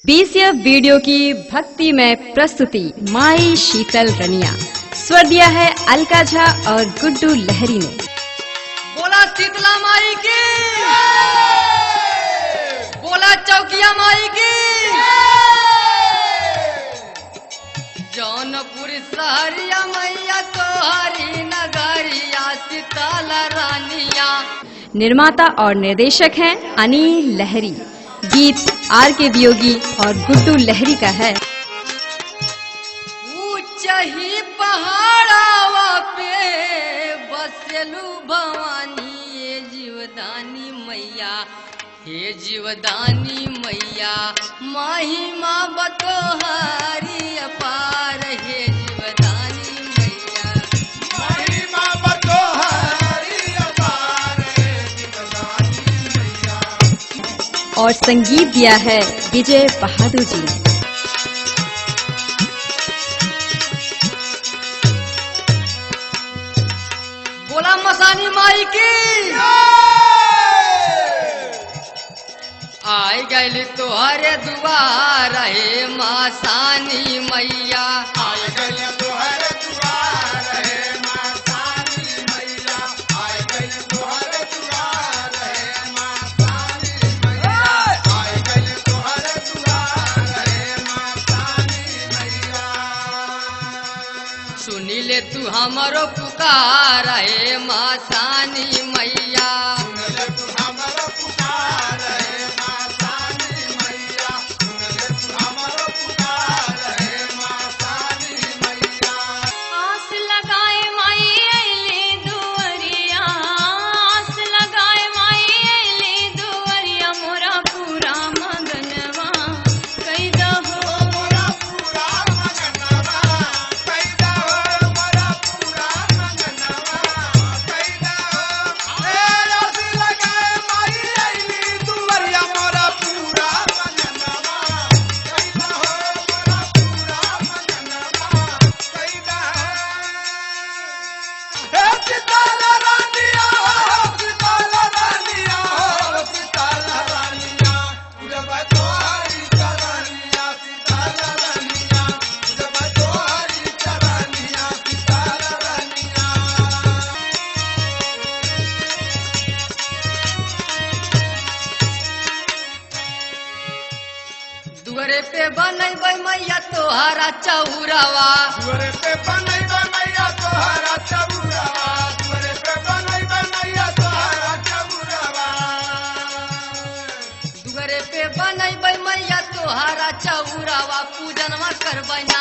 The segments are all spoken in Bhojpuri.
20 वीडियो की भक्ति में प्रस्तुति माई शीतल रनिया। स्वर दिया है अलका झा और गुड्डू लहरी ने। बोला शीतला माई की, बोला चौकिया माई की। जौनपुर सहरिया मैया तोहरी नगरिया शीतल रानिया। निर्माता और निर्देशक हैं अनिल लहरी। गीत आर.के. वियोगी और गुड्डू लहरी का है। ऊंचही पहाड़ावा पे बसेलू भवानी ये जीवदानी मैया, हे जीवदानी मैया। महिमा बतोहारी अपार हे जीवदानी मैया, महिमा बतोहारी अपार हे जीवदानी मैया। और संगीत दिया है विजय बहादुर जी ने। बोला मसानी माई की। आई गैली तोहरे दुआर हे मसानी मैया, आई गइल तोहरे दुआर हे मसानी मैया, आई गइल तोहरे दुआर हे मसानी मैया, आई गइल तोहरे दुआर हे मसानी मैया। सुनी ले तू हमारो पुकार हे मसानी मैया। सुन ले तू हमरो पुकार हे मसानी मैया, सुन ले तू हमरो पुकार हे मसानी मैया। आस लगाए माई अइली दुअरिया, आस लगाए माई अइली दुअरिया। मोरा पूरा मगनवा कैदा हो, मोरा पूरा मगनवा कैदा हो, मोरा पूरा मगनवा कैदा हो। ए आस लगाए माई अइली दुअरिया, मोरा पूरा मगनवा कैदा हो, मोरा पूरा मगनवा कैदा हो। हे शीतल रानिया हो, शीतल रानिया हो, शीतल रानिया। जब तोहरी चरनिया शीतल रानिया, जब तोहरी चरनिया शीतल रानिया। दुअरे पे बनैबै मैया तोहरा चौरवा, दुअरे पे बनैबै मैया तोहरा चौरवा, दुअरे पे बनैबै मैया तोहरा चौरवा। दुअरे पे बनैबै मैया तोहरा चौरवा। पूजनवा करबैना,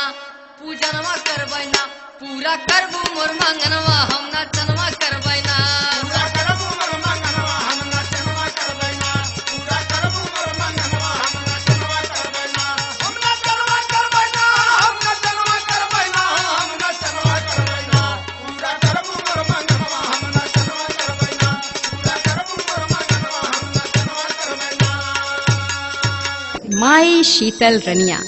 पूजनवा करबैना। पूरा करबू मोर मंगनवा, हम नचनवा करबैना। पूरा करबू मोर मंगनवा, हम नचनवा करबैना। पूरा करबू मोर मंगनवा, हम नचनवा करबैना। हम नचनवा करबैना, हम नचनवा करबैना, हम नचनवा करबैना। पूरा करबू मोर मंगनवा, हम नचनवा करबैना। पूरा करबू मोर मंगनवा, हम नचनवा करबैना। माई शीतल रनिया